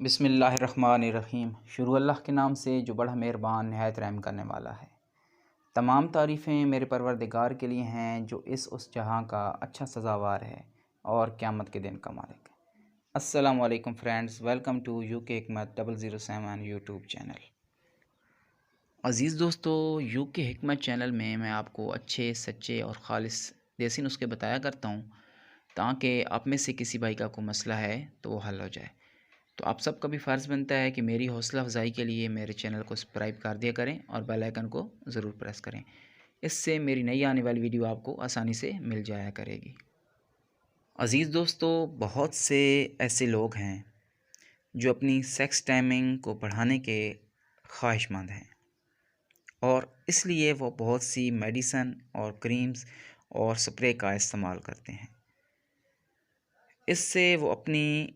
बिस्मिल्लाहिर्रहमानिर्रहीम। शुरू अल्लाह के नाम से जो बड़ा मेहरबान नहायत रहम करने वाला है। तमाम तारीफ़ें मेरे परवरदिगार के लिए हैं जो उस जहां का अच्छा सज़ावार है और क़यामत के दिन का मालिक है। अस्सलामु अलैकुम फ्रेंड्स, वेलकम टू UK हिकमत 007 यूट्यूब चैनल। अज़ीज़ दोस्तों, UK हिकमत चैनल में मैं आपको अच्छे सच्चे और ख़ालिस देसी नुस्खे बताया करता हूँ ताकि आप में से किसी भाई का कोई मसला है तो वो हल हो जाए। तो आप सबका भी फ़र्ज़ बनता है कि मेरी हौसला अफ़ज़ाई के लिए मेरे चैनल को सब्सक्राइब कर दिया करें और बेल आइकन को ज़रूर प्रेस करें। इससे मेरी नई आने वाली वीडियो आपको आसानी से मिल जाया करेगी। अज़ीज़ दोस्तों, बहुत से ऐसे लोग हैं जो अपनी सेक्स टाइमिंग को बढ़ाने के ख्वाहिशमंद हैं और इसलिए वो बहुत सी मेडिसन और क्रीम्स और स्प्रे का इस्तेमाल करते हैं। इससे वो अपनी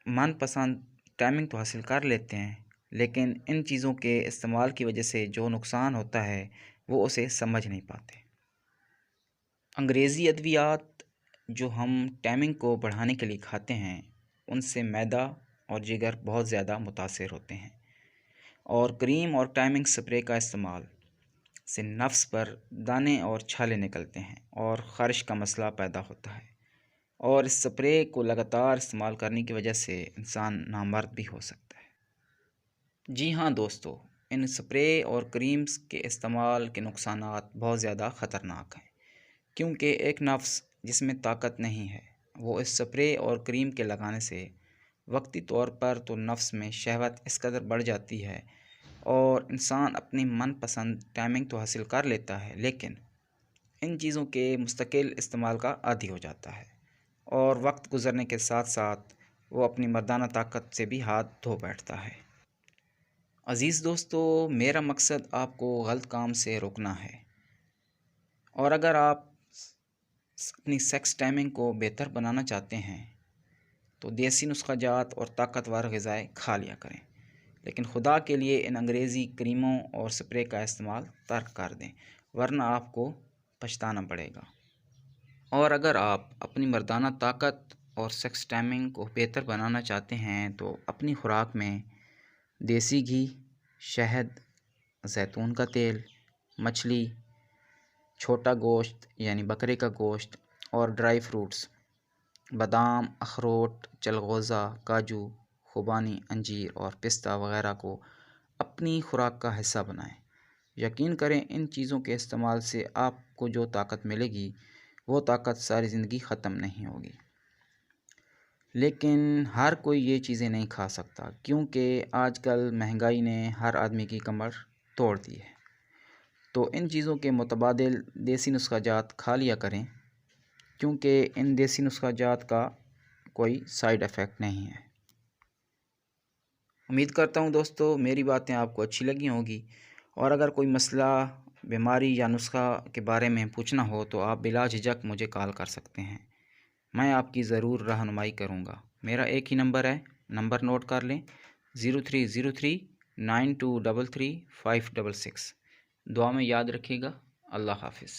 मनपसंद टाइमिंग तो हासिल कर लेते हैं, लेकिन इन चीज़ों के इस्तेमाल की वजह से जो नुकसान होता है वो उसे समझ नहीं पाते। अंग्रेज़ी अद्वियात जो हम टाइमिंग को बढ़ाने के लिए खाते हैं उनसे मैदा और जिगर बहुत ज़्यादा मुतासिर होते हैं और क्रीम और टाइमिंग स्प्रे का इस्तेमाल से नफ्स पर दाने और छाले निकलते हैं और ख़ारिश का मसला पैदा होता है और इस स्प्रे को लगातार इस्तेमाल करने की वजह से इंसान नामर्द भी हो सकता है। जी हाँ दोस्तों, इन स्प्रे और क्रीम्स के इस्तेमाल के नुकसानात बहुत ज़्यादा ख़तरनाक हैं, क्योंकि एक नफ्स जिसमें ताकत नहीं है वो इस स्प्रे और क्रीम के लगाने से वक्ती तौर पर तो नफ्स में शहवत इस कदर बढ़ जाती है और इंसान अपनी मनपसंद टाइमिंग तो हासिल कर लेता है, लेकिन इन चीज़ों के मुस्तकिल इस्तेमाल का आदी हो जाता है और वक्त गुज़रने के साथ साथ वो अपनी मर्दाना ताकत से भी हाथ धो बैठता है। अज़ीज़ दोस्तों, मेरा मकसद आपको गलत काम से रोकना है और अगर आप अपनी सेक्स टाइमिंग को बेहतर बनाना चाहते हैं तो देसी नुस्खा जात और ताकतवर ग़िज़ाएँ खा लिया करें, लेकिन खुदा के लिए इन अंग्रेज़ी क्रीमों और स्प्रे का इस्तेमाल तर्क कर दें, वरना आपको पछताना पड़ेगा। और अगर आप अपनी मर्दाना ताकत और सेक्स टाइमिंग को बेहतर बनाना चाहते हैं तो अपनी खुराक में देसी घी, शहद, जैतून का तेल, मछली, छोटा गोश्त यानी बकरे का गोश्त और ड्राई फ्रूट्स बादाम, अखरोट, चलगोज़ा, काजू, खुबानी, अंजीर और पिस्ता वगैरह को अपनी खुराक का हिस्सा बनाएं। यकीन करें, इन चीज़ों के इस्तेमाल से आपको जो ताकत मिलेगी वो ताकत सारी ज़िंदगी ख़त्म नहीं होगी। लेकिन हर कोई ये चीज़ें नहीं खा सकता, क्योंकि आजकल महंगाई ने हर आदमी की कमर तोड़ दी है। तो इन चीज़ों के मुतबादिल देसी नुस्खा जात खा लिया करें, क्योंकि इन देसी नुस्खा जात का कोई साइड इफ़ेक्ट नहीं है। उम्मीद करता हूँ दोस्तों मेरी बातें आपको अच्छी लगी होंगी और अगर कोई मसला, बीमारी या नुस्खा के बारे में पूछना हो तो आप बिला झिझक मुझे कॉल कर सकते हैं। मैं आपकी ज़रूर रहनुमाई करूँगा। मेरा एक ही नंबर है, नंबर नोट कर लें, 030392333566। दुआ में याद रखिएगा। अल्लाह हाफ़िज़।